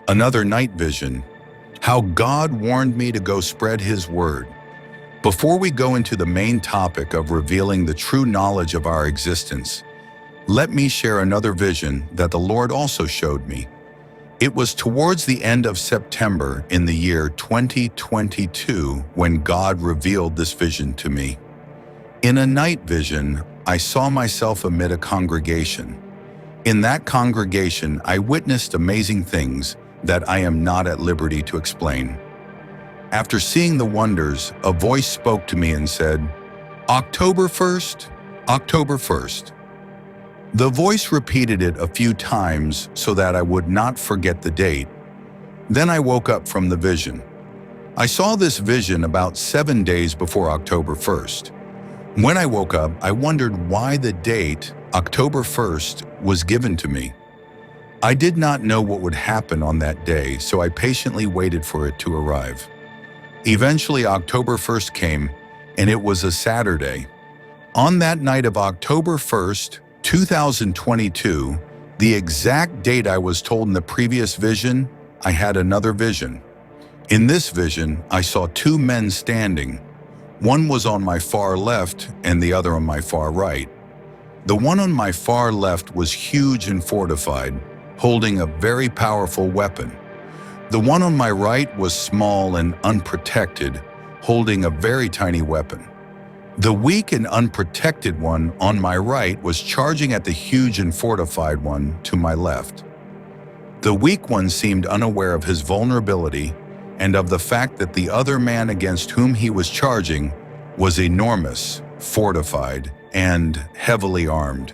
Another night vision. How God warned me to go spread His word. Before we go into the main topic of revealing the true knowledge of our existence, let me share another vision that the Lord also showed me. It was towards the end of September in the year 2022 when God revealed this vision to me. In a night vision, I saw myself amid a congregation. In that congregation, I witnessed amazing things that I am not at liberty to explain. After seeing the wonders, a voice spoke to me and said, "October 1st, October 1st. The voice repeated it a few times so that I would not forget the date. Then I woke up from the vision. I saw this vision about 7 days before October 1st. When I woke up, I wondered why the date, October 1st, was given to me. I did not know what would happen on that day, so I patiently waited for it to arrive. Eventually, October 1st came, and it was a Saturday. On that night of October 1st, 2022, the exact date I was told in the previous vision, I had another vision. In this vision, I saw two men standing. One was on my far left and the other on my far right. The one on my far left was huge and fortified, holding a very powerful weapon. The one on my right was small and unprotected, holding a very tiny weapon. The weak and unprotected one on my right was charging at the huge and fortified one to my left. The weak one seemed unaware of his vulnerability and of the fact that the other man against whom he was charging was enormous, fortified, and heavily armed.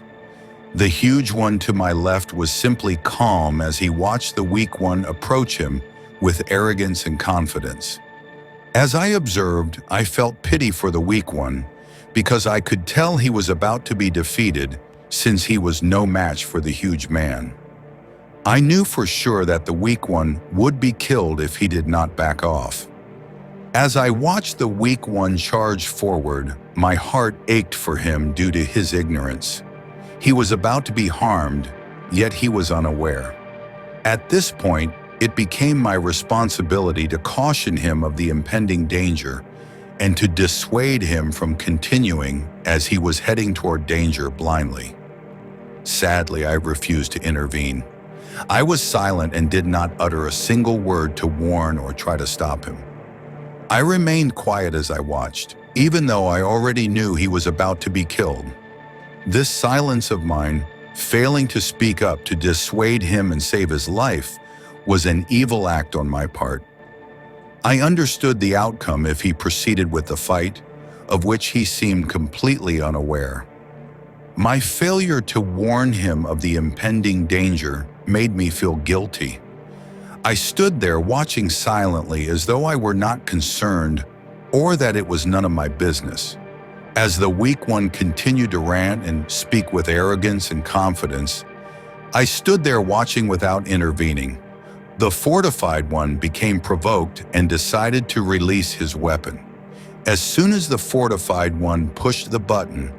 The huge one to my left was simply calm as he watched the weak one approach him with arrogance and confidence. As I observed, I felt pity for the weak one because I could tell he was about to be defeated since he was no match for the huge man. I knew for sure that the weak one would be killed if he did not back off. As I watched the weak one charge forward, my heart ached for him due to his ignorance. He was about to be harmed, yet he was unaware. At this point, it became my responsibility to caution him of the impending danger and to dissuade him from continuing as he was heading toward danger blindly. Sadly, I refused to intervene. I was silent and did not utter a single word to warn or try to stop him. I remained quiet as I watched, even though I already knew he was about to be killed. This silence of mine, failing to speak up to dissuade him and save his life, was an evil act on my part. I understood the outcome if he proceeded with the fight, of which he seemed completely unaware. My failure to warn him of the impending danger made me feel guilty. I stood there watching silently as though I were not concerned or that it was none of my business. As the weak one continued to rant and speak with arrogance and confidence, I stood there watching without intervening. The fortified one became provoked and decided to release his weapon. As soon as the fortified one pushed the button,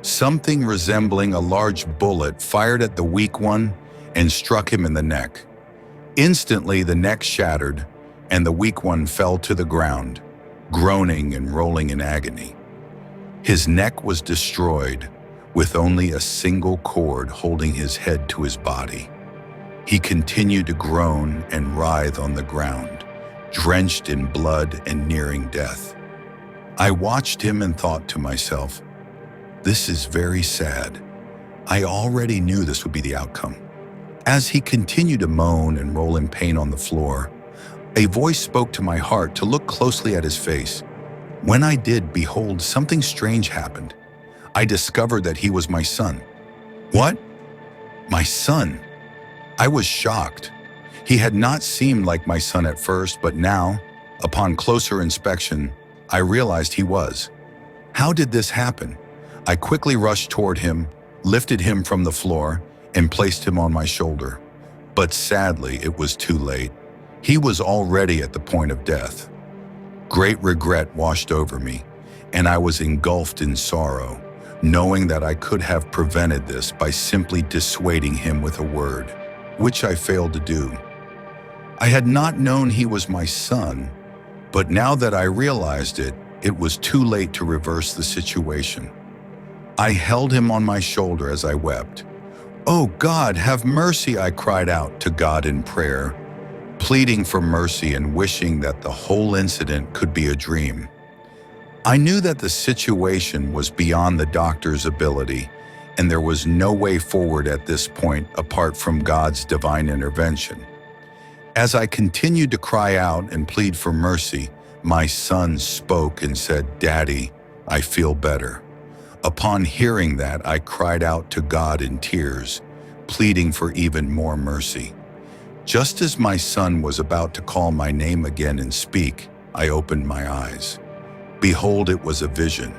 something resembling a large bullet fired at the weak one and struck him in the neck. Instantly, the neck shattered and the weak one fell to the ground, groaning and rolling in agony. His neck was destroyed, with only a single cord holding his head to his body. He continued to groan and writhe on the ground, drenched in blood and nearing death. I watched him and thought to myself, "This is very sad. I already knew this would be the outcome." As he continued to moan and roll in pain on the floor, a voice spoke to my heart to look closely at his face. When I did, behold, something strange happened. I discovered that he was my son. What? My son? I was shocked. He had not seemed like my son at first, but now, upon closer inspection, I realized he was. How did this happen? I quickly rushed toward him, lifted him from the floor, and placed him on my shoulder. But sadly, it was too late. He was already at the point of death. Great regret washed over me, and I was engulfed in sorrow, knowing that I could have prevented this by simply dissuading him with a word, which I failed to do. I had not known he was my son, but now that I realized it, it was too late to reverse the situation. I held him on my shoulder as I wept. "Oh God, have mercy," I cried out to God in prayer, pleading for mercy and wishing that the whole incident could be a dream. I knew that the situation was beyond the doctor's ability, and there was no way forward at this point apart from God's divine intervention. As I continued to cry out and plead for mercy, my son spoke and said, "Daddy, I feel better." Upon hearing that, I cried out to God in tears, pleading for even more mercy. Just as my son was about to call my name again and speak, I opened my eyes. Behold, it was a vision.